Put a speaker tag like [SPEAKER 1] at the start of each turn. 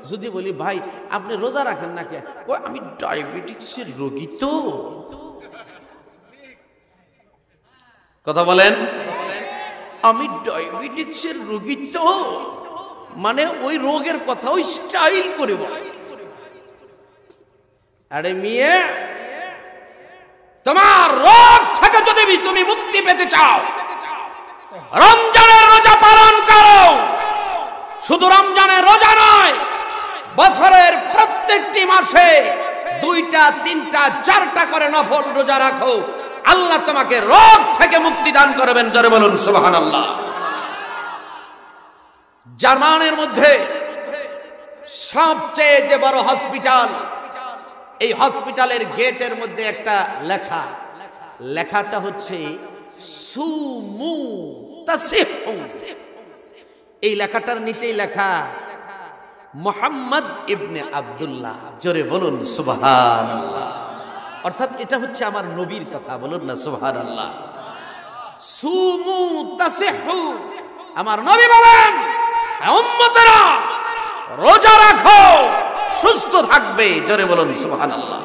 [SPEAKER 1] যদি বলি ভাই আপনি রোজা রাখেন না কে, আমি ডায়াবেটিক্সের রোগী তো। কথা বলেন, আমি ডায়াবেটিক্সের রোগী তো, মানে ওই রোগের কথা ওই স্টাইল করে বলে। আরে মেয়ে, তোমার রোগ থেকে যদি তুমি মুক্তি পেতে চাও, রমজানের রোজা পালন করো। শুধু রমজানের রোজা নয়, বছরের প্রত্যেকটি মাসে 2টা 3টা 4টা করে নফল রোজা রাখো। আল্লাহ তোমাকে রোগ থেকে মুক্তি দান করবেন। জোরে বলুন সুবহানাল্লাহ। জার্মানের মধ্যে সবচেয়ে যে বড় হসপিটাল, এই হসপিটালের গেটের মধ্যে একটা লেখা, লেখাটা হচ্ছে সুমু তাসিহু। এই লেখাটার নিচেই লেখা মুহাম্মদ ইবনে আব্দুল্লাহ। জোরে বলুন সুবহানাল্লাহ। অর্থাৎ এটা হচ্ছে আমার নবীর কথা, বলুন না সুবহানাল্লাহ। সুমু তাসিহু, আমার নবী বলেন উম্মতেরা রোজা রাখো, সুস্থ থাকবে। জোরে বলুন সুবহানাল্লাহ।